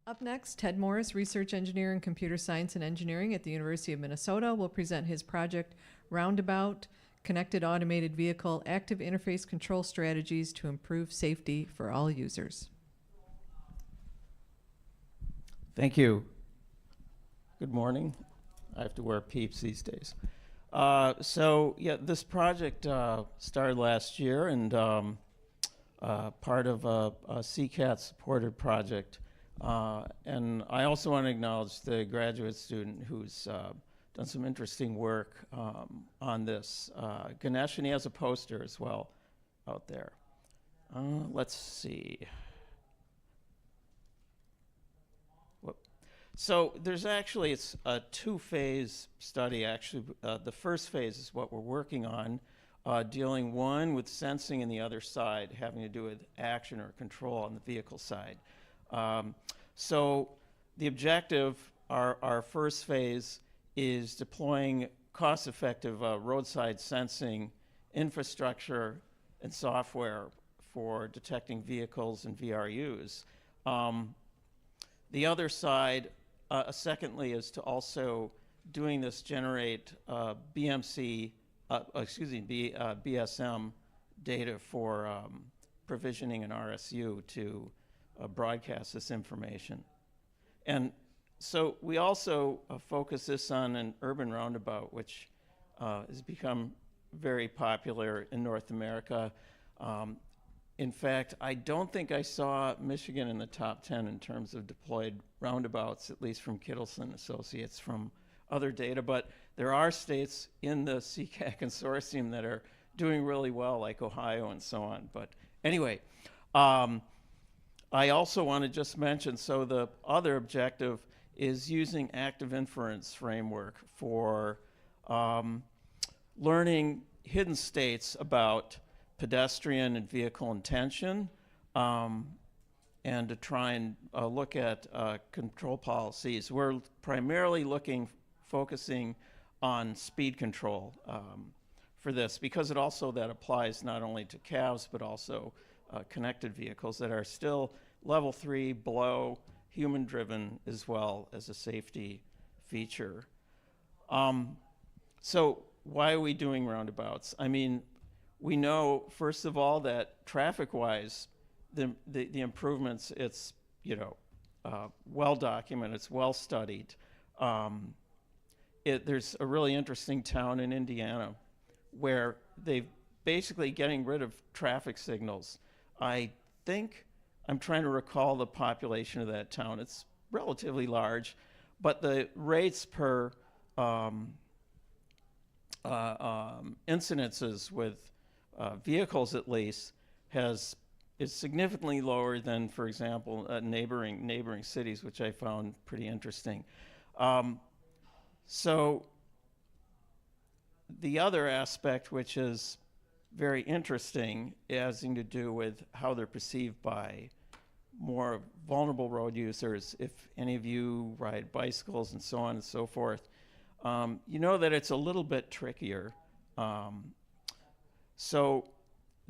Up next, Ted Morris, research engineer in computer science and engineering at the University of Minnesota, will present his project, Roundabout, Connected Automated Vehicle Active Interface Control Strategies to Improve Safety for All Users. Thank you. Good morning. I have to wear peeps these days. This project started last year and part of a CCAT-supported project. And I also want to acknowledge the graduate student who's done some interesting work on this. Ganesh, and he has a poster as well out there. Let's see. So there's actually, it's a two-phase study. Actually, the first phase is what we're working on, dealing one with sensing and the other side having to do with action or control on the vehicle side. So the objective, our first phase, is deploying cost-effective roadside sensing infrastructure and software for detecting vehicles and VRUs. The other side, secondly, is to also doing this generate BSM data for provisioning an RSU to broadcast this information. And so we also focus this on an urban roundabout, which has become very popular in North America. In fact, I don't think I saw Michigan in the top 10 in terms of deployed roundabouts, at least from Kittleson Associates from other data, but there are states in the CCAT consortium that are doing really well, like Ohio and so on. But anyway, I also want to just mention, so the other objective is using active inference framework for learning hidden states about pedestrian and vehicle intention, and to try and look at control policies. We're primarily focusing on speed control for this, because it also that applies not only to CAVs, but also connected vehicles that are still level 3 below human driven, as well as a safety feature. So why are we doing roundabouts? I mean, we know, first of all, that traffic-wise, the improvements, it's, well documented, it's well studied. There's a really interesting town in Indiana where they've basically getting rid of traffic signals. I think, I'm trying to recall the population of that town. It's relatively large, but the rates per incidences with vehicles, at least, is significantly lower than, for example, neighboring cities, which I found pretty interesting. So the other aspect, which is very interesting, having to do with how they're perceived by more vulnerable road users. If any of you ride bicycles and so on and so forth, you know that it's a little bit trickier. So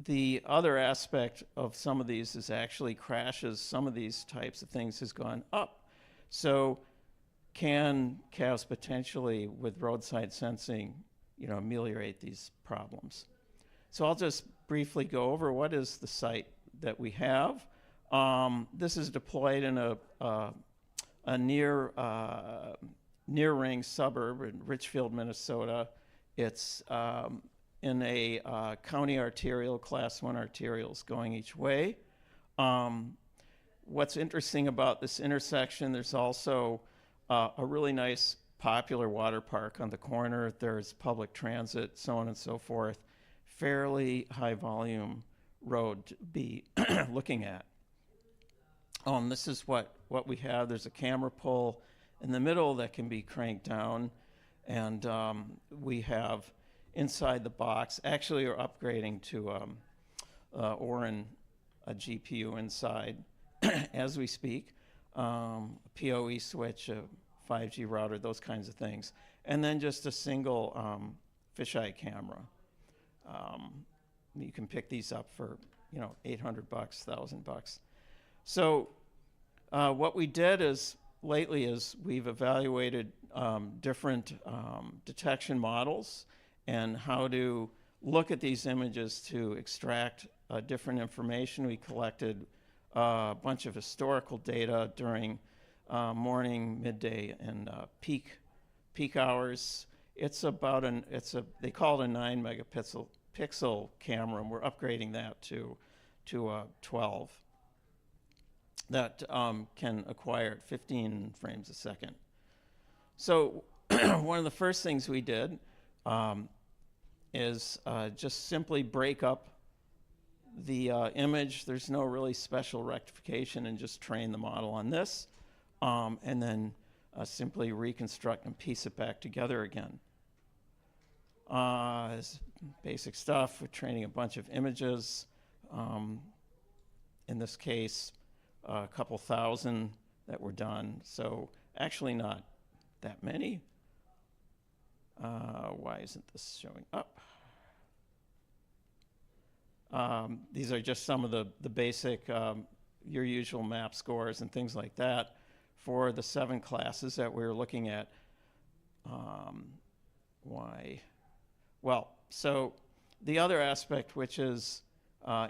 the other aspect of some of these is actually crashes. Some of these types of things has gone up. So can CAVs potentially, with roadside sensing, ameliorate these problems? So I'll just briefly go over what is the site that we have. This is deployed in a near ring suburb in Richfield, Minnesota. It's in a county arterial, class 1 arterials going each way. What's interesting about this intersection, there's also a really nice popular water park on the corner. There's public transit, so on and so forth. Fairly high volume road to be looking at. This is what we have. There's a camera pole in the middle that can be cranked down, and we have inside the box, actually we're upgrading to Orin, a GPU inside as we speak, a PoE switch, a 5G router, those kinds of things, and then just a single fisheye camera. You can pick these up for $800, $1,000. So What we did lately is we've evaluated different detection models and how to look at these images to extract different information. We collected a bunch of historical data during morning, midday, and peak hours. It's about they call it a 9 megapixel camera, and we're upgrading that to 12 that can acquire at 15 frames a second. So one of the first things we did is just simply break up the image. There's no really special rectification, and just train the model on this, and then simply reconstruct and piece it back together again. It's basic stuff. We're training a bunch of images. In this case, a couple thousand that were done. So actually not that many. Why isn't this showing up? These are just some of the basic, your usual map scores and things like that for the 7 classes that we were looking at. Why? Well, so the other aspect which is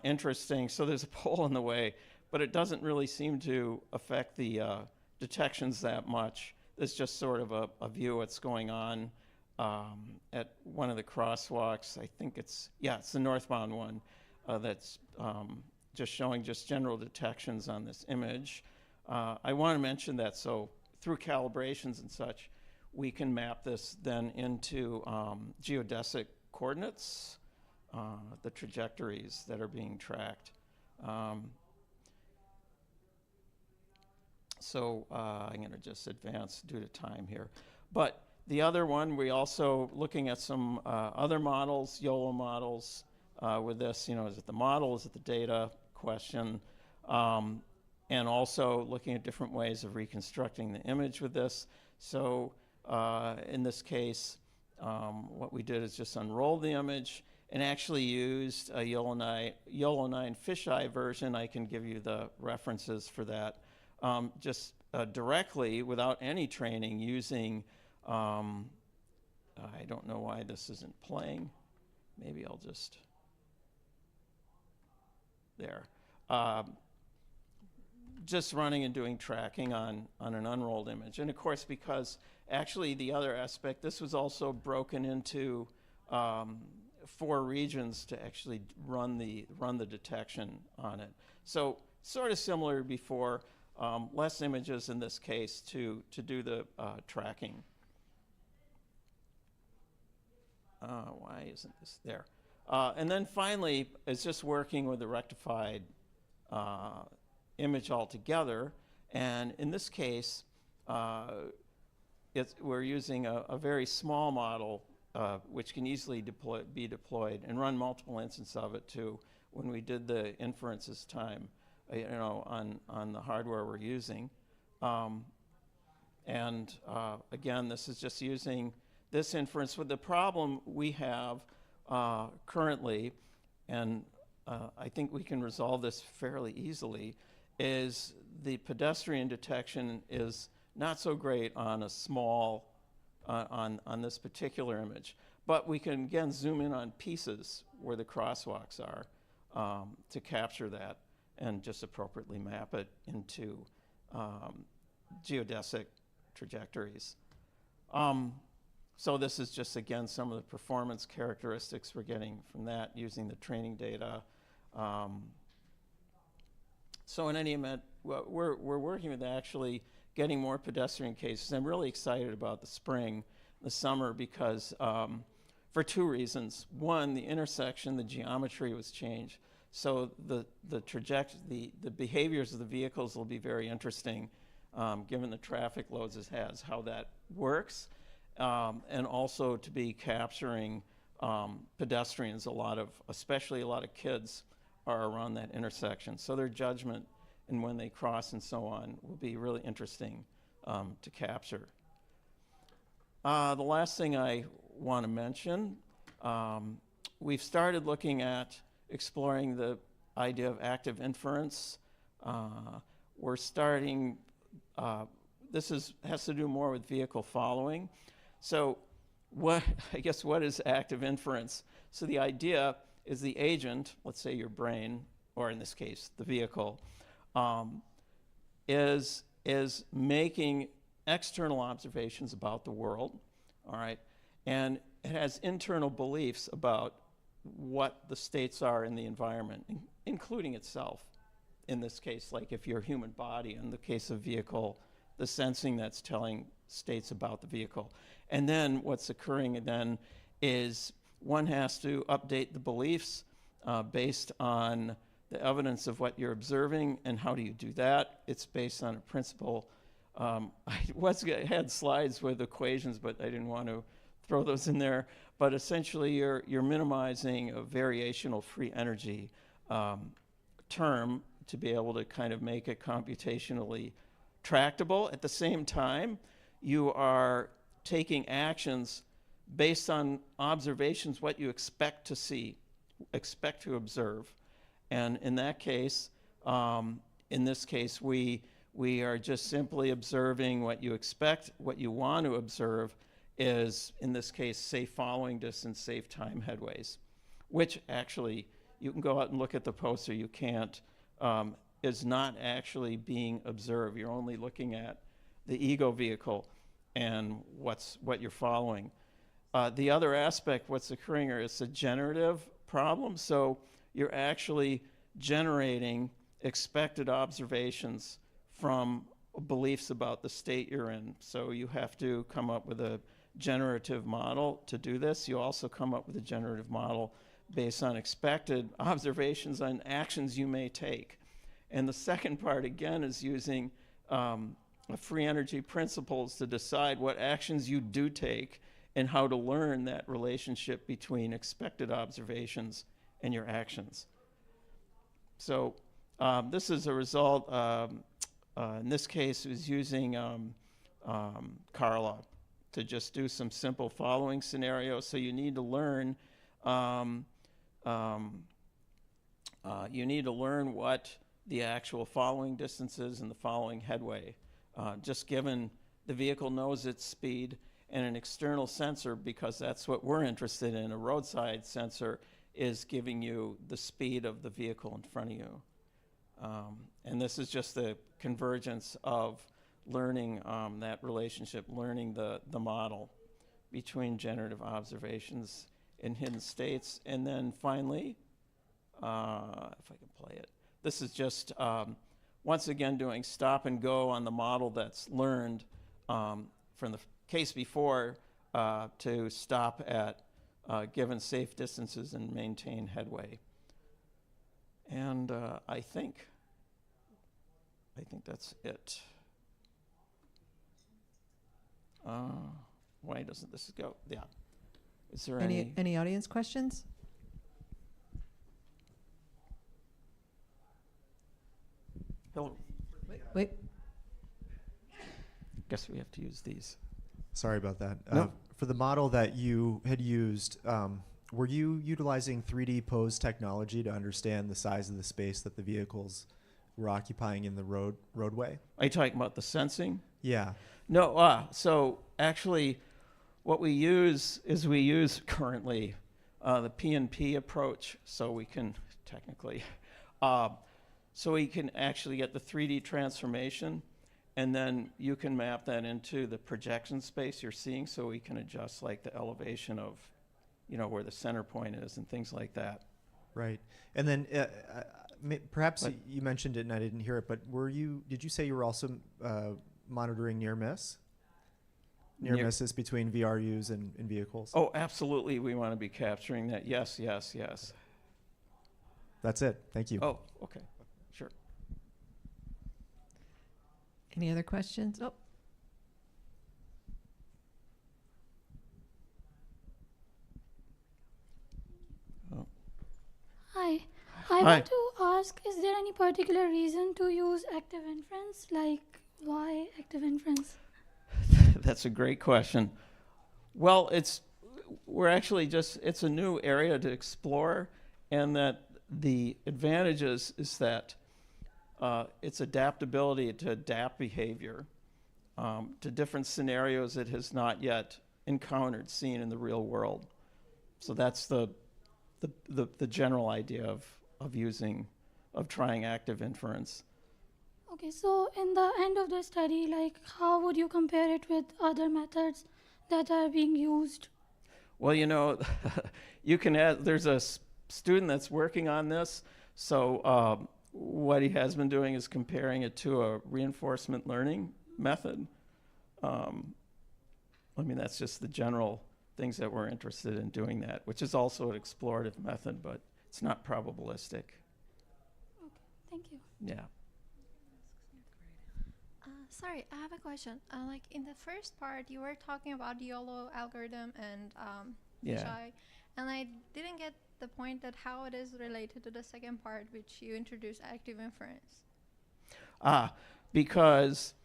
interesting, so there's a pole in the way, but it doesn't really seem to affect the detections that much. It's just sort of a view of what's going on at one of the crosswalks. I think it's the northbound one that's just showing just general detections on this image. I want to mention that so through calibrations and such, we can map this then into geodesic coordinates, the trajectories that are being tracked. So I'm going to just advance due to time here. But the other one, we also looking at some other models, YOLO models with this. Is it the model, is it the data question? And also looking at different ways of reconstructing the image with this. So in this case, what we did is just unroll the image and actually used a YOLO 9 fisheye version. I can give you the references for that. Just directly, without any training, using, I don't know why this isn't playing. Maybe I'll just, there. Just running and doing tracking on an unrolled image. And of course, because actually the other aspect, this was also broken into 4 regions to actually run the detection on it. So sort of similar to before, less images in this case to do the tracking. Why isn't this there? And then finally, it's just working with the rectified image altogether. And in this case, we're using a very small model which can easily be deployed and run multiple instances of it too when we did the inferences time, on the hardware we're using. And again, this is just using this inference with the problem we have currently, and I think we can resolve this fairly easily, is the pedestrian detection is not so great on a small, on this particular image. But we can, again, zoom in on pieces where the crosswalks are to capture that and just appropriately map it into geodesic trajectories. So this is just, again, some of the performance characteristics we're getting from that using the training data. So in any event, we're working with actually getting more pedestrian cases. I'm really excited about the spring, the summer, because for 2 reasons. One, the intersection, the geometry was changed. So the behaviors of the vehicles will be very interesting, given the traffic loads it has, how that works, and also to be capturing pedestrians. Especially a lot of kids are around that intersection. So their judgment and when they cross and so on will be really interesting to capture. The last thing I want to mention, we've started looking at exploring the idea of active inference. we're starting, has to do more with vehicle following. So what is active inference? So the idea is the agent, let's say your brain, or in this case, the vehicle, is making external observations about the world, all right? And it has internal beliefs about what the states are in the environment, including itself. In this case, like if you're a human body, in the case of vehicle, the sensing that's telling states about the vehicle. And then what's occurring then is one has to update the beliefs based on the evidence of what you're observing. And how do you do that? It's based on a principle. I had slides with equations, but I didn't want to throw those in there. But essentially, you're minimizing a variational free energy term to be able to kind of make it computationally tractable. At the same time, you are taking actions based on observations, what you expect to see, expect to observe. And in that case, in this case, we are just simply observing what you expect. What you want to observe is, in this case, safe following distance, safe time headways, which actually, you can go out and look at the poster, you can't, is not actually being observed. You're only looking at the ego vehicle and what you're following. The other aspect, what's occurring here, is a generative problem. So you're actually generating expected observations from beliefs about the state you're in. So you have to come up with a generative model to do this. You also come up with a generative model based on expected observations on actions you may take. And the second part, again, is using free energy principles to decide what actions you do take and how to learn that relationship between expected observations and your actions. So this is a result, in this case, is using Carla to just do some simple following scenarios. So you need to learn what the actual following distances and the following headway. Just given the vehicle knows its speed, and an external sensor, because that's what we're interested in, a roadside sensor, is giving you the speed of the vehicle in front of you. And this is just the convergence of learning that relationship, learning the model between generative observations in hidden states. And then finally, if I can play it, this is just, once again, doing stop and go on the model that's learned from the case before to stop at given safe distances and maintain headway. And I think that's it. Why doesn't this go? Yeah. Is there any audience questions? Hello. Wait. Guess we have to use these. Sorry about that. No. For the model that you had used, were you utilizing 3D pose technology to understand the size of the space that the vehicles were occupying in the roadway? Are you talking about the sensing? Yeah. No, so actually what we use currently the P&P approach, so we can technically, so we can actually get the 3D transformation, and then you can map that into the projection space you're seeing, so we can adjust like the elevation of, where the center point is and things like that. Right. And then perhaps you mentioned it and I didn't hear it, but did you say you were also monitoring near miss? Near misses between VRUs and vehicles? Oh, absolutely. We want to be capturing that. Yes. That's it. Thank you. Oh, okay. Sure. Any other questions? Oh. Hi. I want to ask, is there any particular reason to use active inference? Like, why active inference? That's a great question. Well, it's a new area to explore, and that the advantages is that its adaptability to adapt behavior to different scenarios it has not yet encountered, seen in the real world. So that's the general idea of trying active inference. Okay, so in the end of the study, like how would you compare it with other methods that are being used? Well, you know, you can add, there's a student that's working on this. So what he has been doing is comparing it to a reinforcement learning method. I mean, that's just the general things that we're interested in doing that, which is also an explorative method, but it's not probabilistic. Okay, thank you. Yeah. Sorry, I have a question. Like in the first part, you were talking about YOLO algorithm and Yeah. fisheye, and I didn't get the point that how it is related to the second part, which you introduced active inference. Because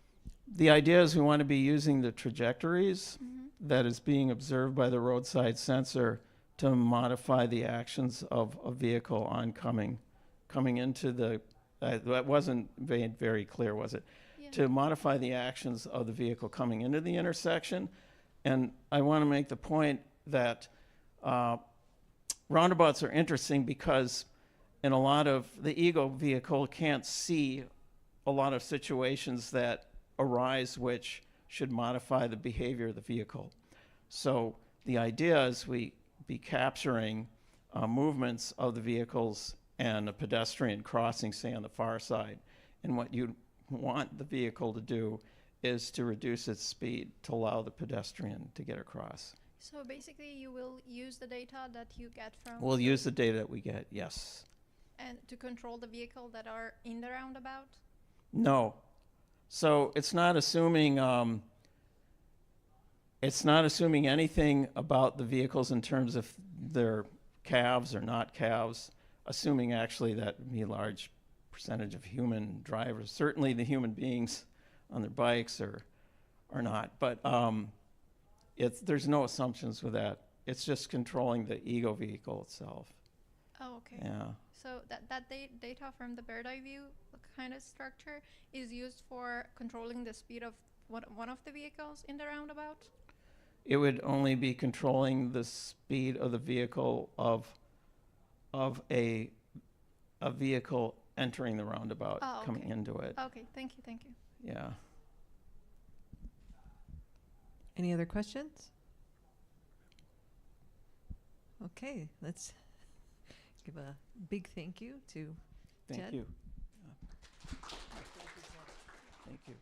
the idea is we want to be using the trajectories that is being observed by the roadside sensor to modify the actions of a vehicle oncoming, coming into the, that wasn't very clear, was it? Yeah. To modify the actions of the vehicle coming into the intersection. And I want to make the point that roundabouts are interesting because in a lot of the ego vehicle can't see a lot of situations that arise which should modify the behavior of the vehicle. So the idea is we be capturing movements of the vehicles and a pedestrian crossing, say, on the far side. And what you want the vehicle to do is to reduce its speed to allow the pedestrian to get across. So basically, you will use the data that you get from. We'll use the data that we get, yes. And to control the vehicle that are in the roundabout. No. So it's not assuming anything about the vehicles in terms of their CAVs or not CAVs, assuming actually that would be a large percentage of human drivers. Certainly the human beings on their bikes are not, but there's no assumptions with that. It's just controlling the ego vehicle itself. Oh, okay. Yeah. So that data from the bird eye view kind of structure is used for controlling the speed of one of the vehicles in the roundabout? It would only be controlling the speed of the vehicle of a vehicle entering the roundabout, coming into it. Okay, thank you. Yeah. Any other questions? Okay, let's give a big thank you to Thank Ted. you. Thank you.